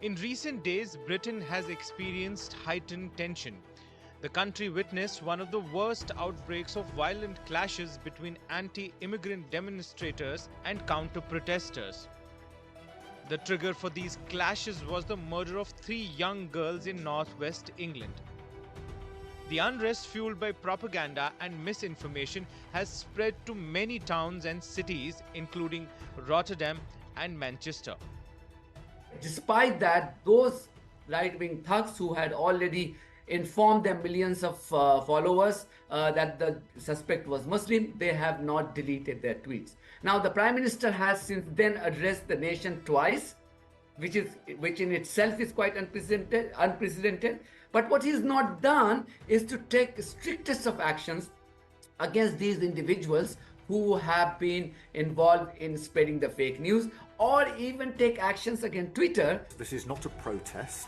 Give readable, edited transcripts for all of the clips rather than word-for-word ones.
In recent days, Britain has experienced heightened tension. The country witnessed one of the worst outbreaks of violent clashes between anti-immigrant demonstrators and counter-protesters. The trigger for these clashes was the murder of 3 young girls in northwest England. The unrest fueled by propaganda and misinformation has spread to many towns and cities, including Rotterdam and Manchester. Despite that, those right-wing thugs who had already informed their millions of followers that the suspect was Muslim, they have not deleted their tweets. Now, the Prime Minister has since then addressed the nation twice, which in itself is quite unprecedented. But what he's not done is to take strictest of actions against these individuals who have been involved in spreading the fake news, or even take actions against Twitter. This is not a protest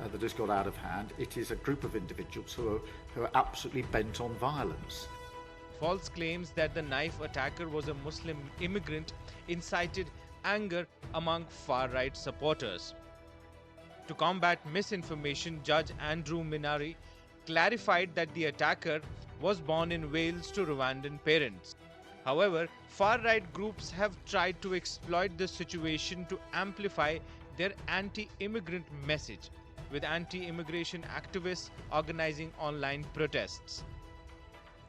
that has got out of hand. It is a group of individuals who are absolutely bent on violence. False claims that the knife attacker was a Muslim immigrant incited anger among far-right supporters. To combat misinformation, Judge Andrew Minari clarified that the attacker was born in Wales to Rwandan parents. However, far-right groups have tried to exploit the situation to amplify their anti-immigrant message, with anti-immigration activists organizing online protests.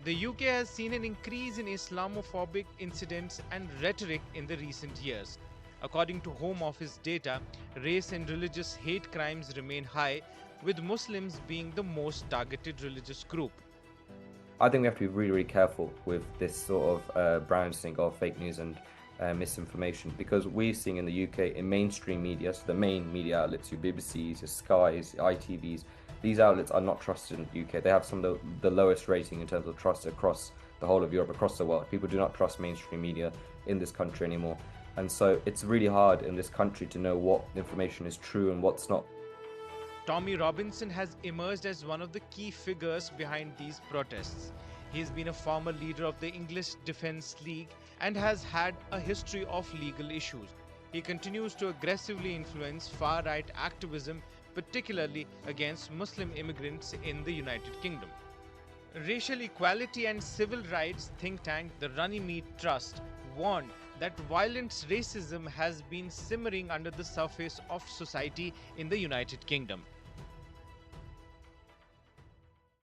The UK has seen an increase in Islamophobic incidents and rhetoric in the recent years. According to Home Office data, race and religious hate crimes remain high, with Muslims being the most targeted religious group. I think we have to be really, really careful with this sort of branding of fake news and misinformation, because we're seeing in the UK in mainstream media, so the main media outlets, your BBCs, your Skys, ITVs, these outlets are not trusted in the UK. They have some of the lowest rating in terms of trust across the whole of Europe, across the world. People do not trust mainstream media in this country anymore. And so it's really hard in this country to know what information is true and what's not. Tommy Robinson has emerged as one of the key figures behind these protests. He has been a former leader of the English Defence League and has had a history of legal issues. He continues to aggressively influence far-right activism, particularly against Muslim immigrants in the United Kingdom. Racial equality and civil rights think tank the Runnymede Trust warned that violent racism has been simmering under the surface of society in the United Kingdom.